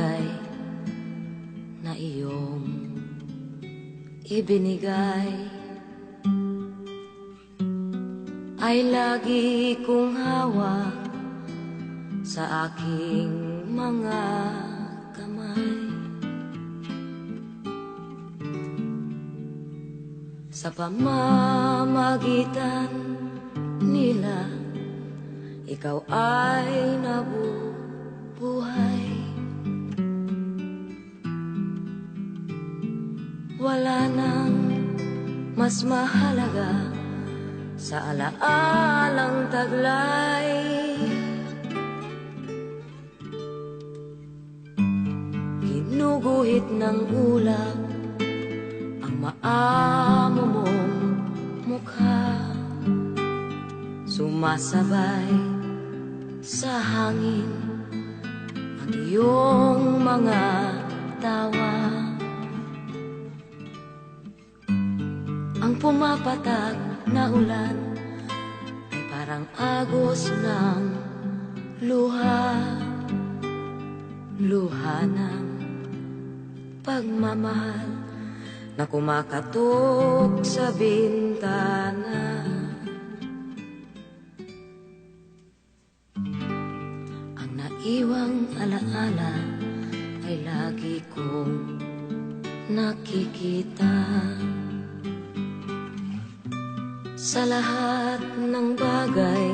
bagay na iyong ibinigay ay lagi kong hawak sa aking mga kamay. Sa pamamagitan nila, ikaw ay nabubuhay. Wala nang mas mahalaga sa alaalang taglay. Ginuguhit ng ulap ang maamo mong mukha, sumasabay sa hangin ang iyong mga tawa. Ang pumapatag na ulan ay parang agos ng luha, luha ng pagmamahal na kumakatok sa bintana. Ang naiwang alaala ay lagi kong nakikita sa lahat ng bagay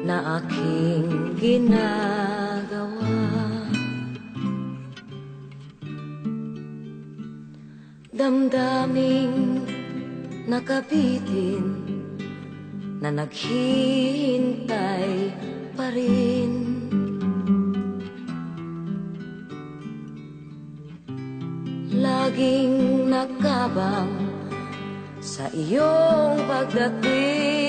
na aking ginagawa. Damdaming nakabitin na naghihintay pa rin. Laging nakabang sa iyong pagdating.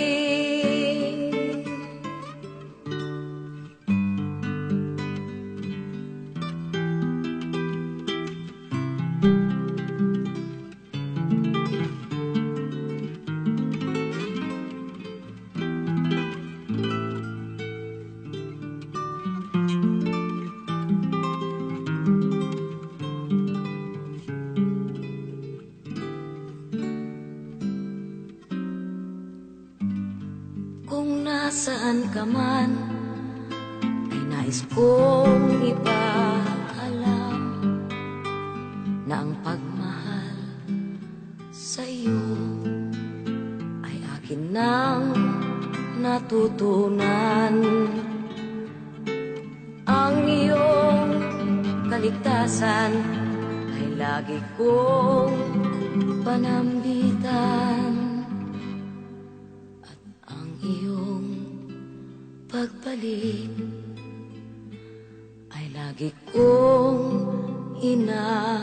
Kung nasaan ka man, ay nais kong ipaalam na ang pagmahal sa iyo ay akin nang natutunan. Ang iyong kaligtasan ay lagi kong panambitan. Pagbalik ay lagi kong inaasam.